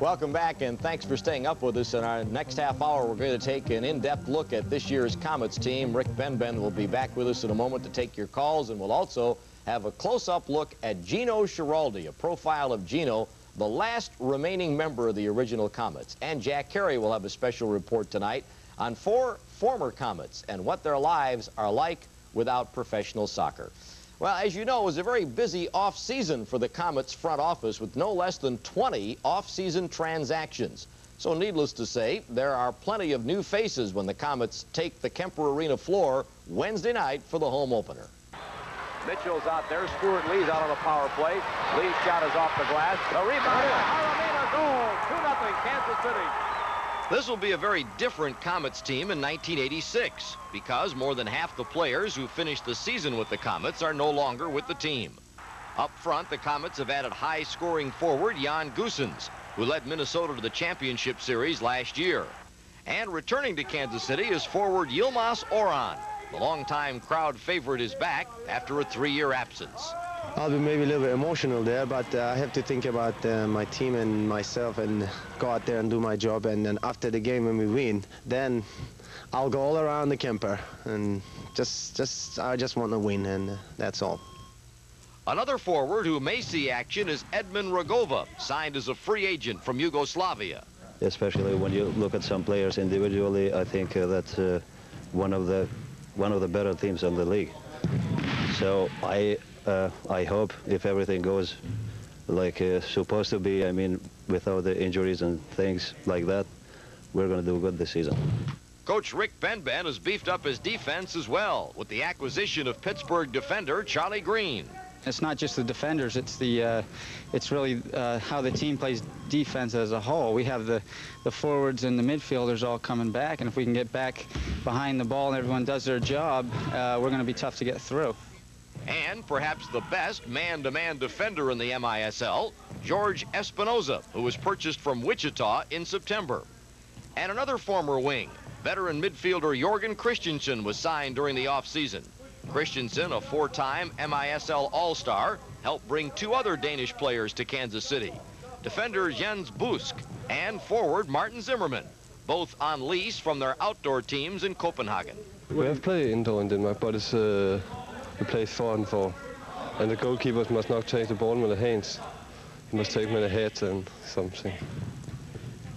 Welcome back, and thanks for staying up with us. In our next half hour, we're going to take an in-depth look at this year's Comets team. Rick Benben will be back with us in a moment to take your calls, and we'll also have a close-up look at Gino Schiraldi, a profile of Gino, the last remaining member of the original Comets. And Jack Carey will have a special report tonight on 4 former Comets and what their lives are like without professional soccer. Well, as you know, it was a very busy off-season for the Comets front office with no less than 20 off-season transactions. So needless to say, there are plenty of new faces when the Comets take the Kemper Arena floor Wednesday night for the home opener. Mitchell's out there. Stuart Lee's out on the power play. Lee's shot is off the glass. A rebound. Aramina goal. 2-0 Kansas City. This will be a very different Comets team in 1986 because more than half the players who finished the season with the Comets are no longer with the team. Up front, the Comets have added high-scoring forward Jan Goossens, who led Minnesota to the championship series last year. And returning to Kansas City is forward Yilmaz Orhan. The longtime crowd favorite is back after a 3-year absence. I'll be maybe a little bit emotional there, but I have to think about my team and myself and go out there and do my job. And then after the game when we win, then I'll go all around the Kemper and I just want to win, and that's all. Another forward who may see action is Edmund Rogova, signed as a free agent from Yugoslavia. Especially when you look at some players individually, I think that's one of the better teams in the league. So I hope if everything goes like supposed to be, I mean, without the injuries and things like that, we're going to do good this season. Coach Rick Benben has beefed up his defense as well with the acquisition of Pittsburgh defender Charlie Green. It's not just the defenders, it's really how the team plays defense as a whole. We have the forwards and the midfielders all coming back, and if we can get back behind the ball and everyone does their job, we're going to be tough to get through. And perhaps the best man-to-man defender in the MISL, George Espinoza, who was purchased from Wichita in September. And another former wing, veteran midfielder Jorgen Christensen, was signed during the offseason. Christensen, a 4-time MISL All-Star, helped bring 2 other Danish players to Kansas City, defender Jens Busk and forward Martin Zimmerman, both on lease from their outdoor teams in Copenhagen. We have played indoor in Denmark, but it's we play 4 and 4, and the goalkeepers must not take the ball with their hands. He must take with the head and something.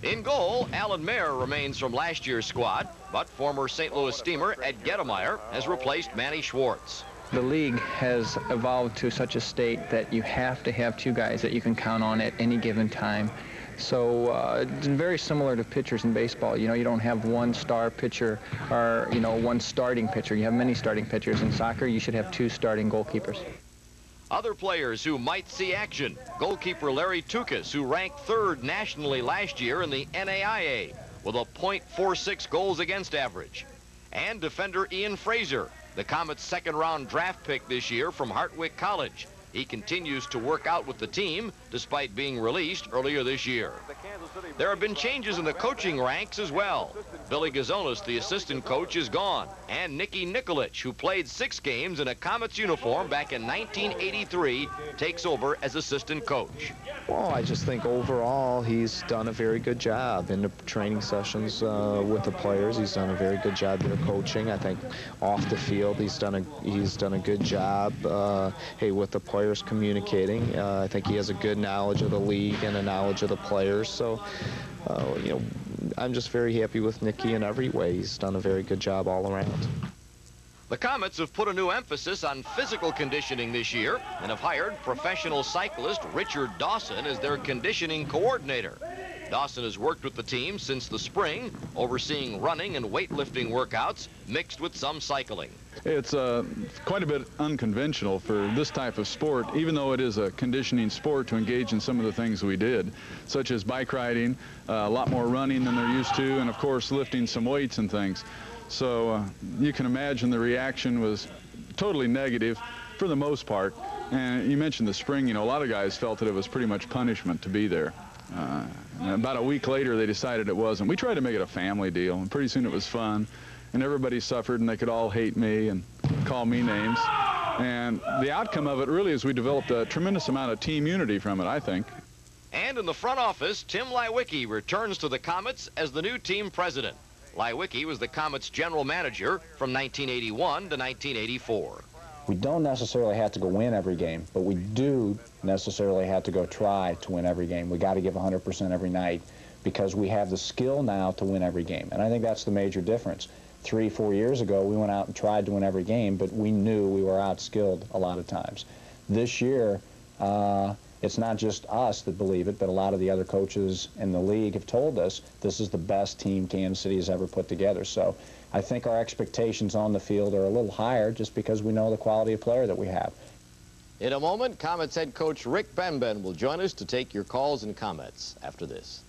In goal, Alan Mayer remains from last year's squad, but former St. Louis Steamer Ed Gettemeyer has replaced Manny Schwartz. The league has evolved to such a state that you have to have 2 guys that you can count on at any given time. So it's very similar to pitchers in baseball. You know, you don't have one star pitcher or, you know, one starting pitcher. You have many starting pitchers. In soccer, you should have 2 starting goalkeepers. Other players who might see action, goalkeeper Larry Tukas, who ranked 3rd nationally last year in the NAIA with a .46 goals against average. And defender Ian Fraser, the Comets' 2nd-round draft pick this year from Hartwick College. He continues to work out with the team despite being released earlier this year. There have been changes in the coaching ranks as well. Billy Gazonis, the assistant coach, is gone. And Nicky Nikolic, who played 6 games in a Comets uniform back in 1983, takes over as assistant coach. Well, I just think overall he's done a very good job in the training sessions with the players. He's done a very good job there coaching. I think off the field he's done a good job with the players communicating. I think he has a good knowledge of the league and a knowledge of the players. So, you know, I'm just very happy with Nicky in every way. He's done a very good job all around. The Comets have put a new emphasis on physical conditioning this year and have hired professional cyclist Richard Dawson as their conditioning coordinator. Dawson has worked with the team since the spring, overseeing running and weightlifting workouts mixed with some cycling. It's quite a bit unconventional for this type of sport, even though it is a conditioning sport, to engage in some of the things we did, such as bike riding, a lot more running than they're used to, and of course lifting some weights and things. So you can imagine the reaction was totally negative for the most part. And you mentioned the spring, you know, a lot of guys felt that it was pretty much punishment to be there. About a week later, they decided it wasn't. We tried to make it a family deal, and pretty soon it was fun. And everybody suffered, and they could all hate me and call me names. And the outcome of it really is we developed a tremendous amount of team unity from it, I think. And And in the front office, Tim Leiweke returns to the Comets as the new team president. Leiweke was the Comets general manager from 1981 to 1984. We don't necessarily have to go win every game, but we do necessarily have to go try to win every game. We got to give 100% every night because we have the skill now to win every game. And I think that's the major difference. 3-4 years ago, we went out and tried to win every game, but we knew we were outskilled a lot of times. This year, it's not just us that believe it, but a lot of the other coaches in the league have told us this is the best team Kansas City has ever put together. So I think our expectations on the field are a little higher just because we know the quality of player that we have. In a moment, Comets head coach Rick Benben will join us to take your calls and comments after this.